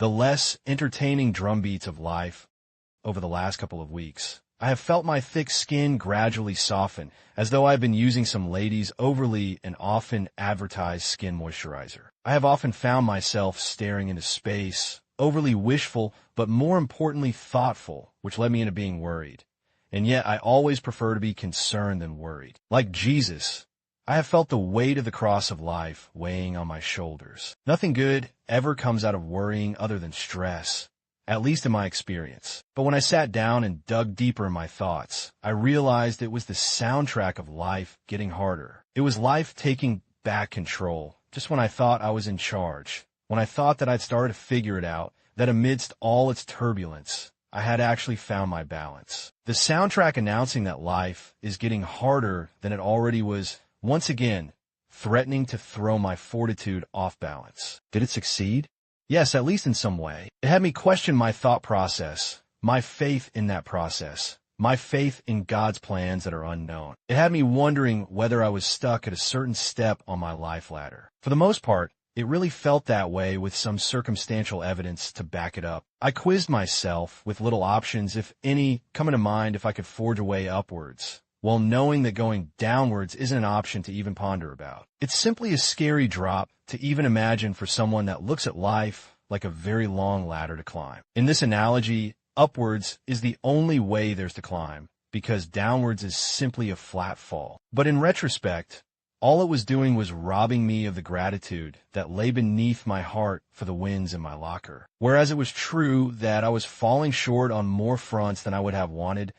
the less entertaining drumbeats of life over the last couple of weeks. I have felt my thick skin gradually soften, as though I've been using some ladies' overly and often advertised skin moisturizer. I have often found myself staring into space, overly wishful, but more importantly thoughtful, which led me into being worried. And yet I always prefer to be concerned than worried. Like Jesus, I have felt the weight of the cross of life weighing on my shoulders. Nothing good ever comes out of worrying other than stress, at least in my experience. But when I sat down and dug deeper in my thoughts, I realized it was the soundtrack of life getting harder. It was life taking back control, just when I thought I was in charge, when I thought that I'd started to figure it out, that amidst all its turbulence, I had actually found my balance. The soundtrack announcing that life is getting harder than it already was, once again, threatening to throw my fortitude off balance. Did it succeed? Yes, at least in some way. It had me question my thought process, my faith in that process, my faith in God's plans that are unknown. It had me wondering whether I was stuck at a certain step on my life ladder. For the most part, it really felt that way with some circumstantial evidence to back it up. I quizzed myself with little options, if any, coming to mind if I could forge a way upwards, while knowing that going downwards isn't an option to even ponder about. It's simply a scary drop to even imagine for someone that looks at life like a very long ladder to climb. In this analogy, upwards is the only way there's to climb, because downwards is simply a flat fall. But in retrospect, all it was doing was robbing me of the gratitude that lay beneath my heart for the wins in my locker. Whereas it was true that I was falling short on more fronts than I would have wanted,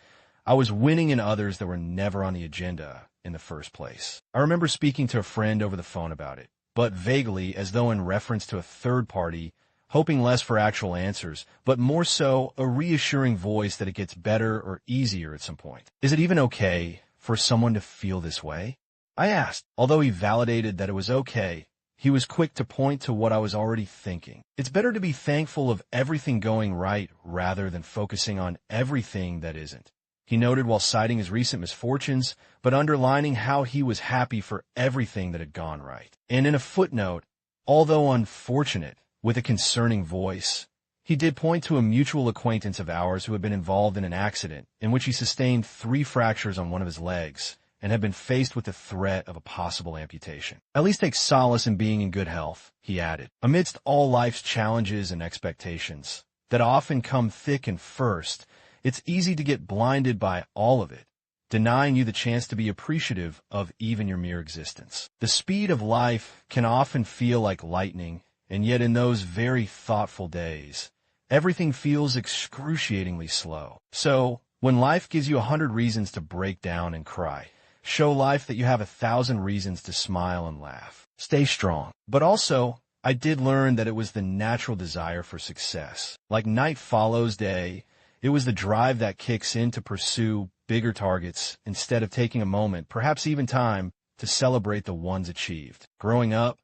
I was winning in others that were never on the agenda in the first place. I remember speaking to a friend over the phone about it, but vaguely, as though in reference to a third party, hoping less for actual answers, but more so a reassuring voice that it gets better or easier at some point. Is it even okay for someone to feel this way? I asked. Although he validated that it was okay, he was quick to point to what I was already thinking. It's better to be thankful of everything going right rather than focusing on everything that isn't, he noted while citing his recent misfortunes, but underlining how he was happy for everything that had gone right. And in a footnote, although unfortunate, with a concerning voice, he did point to a mutual acquaintance of ours who had been involved in an accident in which he sustained 3 fractures on one of his legs and had been faced with the threat of a possible amputation. At least take solace in being in good health, he added. Amidst all life's challenges and expectations that often come thick and first, it's easy to get blinded by all of it, denying you the chance to be appreciative of even your mere existence. The speed of life can often feel like lightning, and yet in those very thoughtful days, everything feels excruciatingly slow. So, when life gives you 100 reasons to break down and cry, show life that you have 1,000 reasons to smile and laugh. Stay strong. But also, I did learn that it was the natural desire for success. Like night follows day, it was the drive that kicks in to pursue bigger targets instead of taking a moment, perhaps even time, to celebrate the ones achieved. Growing up,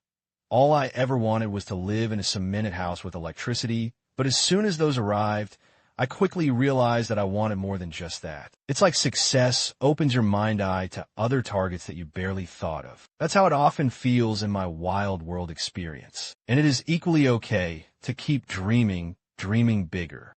all I ever wanted was to live in a cemented house with electricity, but as soon as those arrived, I quickly realized that I wanted more than just that. It's like success opens your mind-eye to other targets that you barely thought of. That's how it often feels in my wild world experience. And it is equally okay to keep dreaming bigger.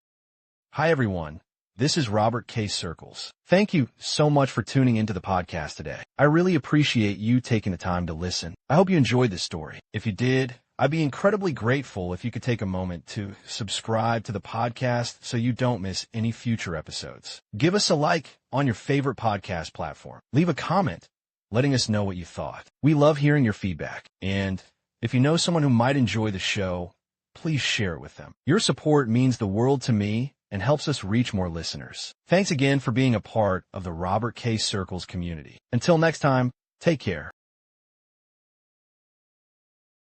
Hi everyone, this is Robert K. Circles. Thank you so much for tuning into the podcast today. I really appreciate you taking the time to listen. I hope you enjoyed this story. If you did, I'd be incredibly grateful if you could take a moment to subscribe to the podcast so you don't miss any future episodes. Give us a like on your favorite podcast platform. Leave a comment letting us know what you thought. We love hearing your feedback. And if you know someone who might enjoy the show, please share it with them. Your support means the world to me and helps us reach more listeners. Thanks again for being a part of the Robert K. Circles community. Until next time, take care.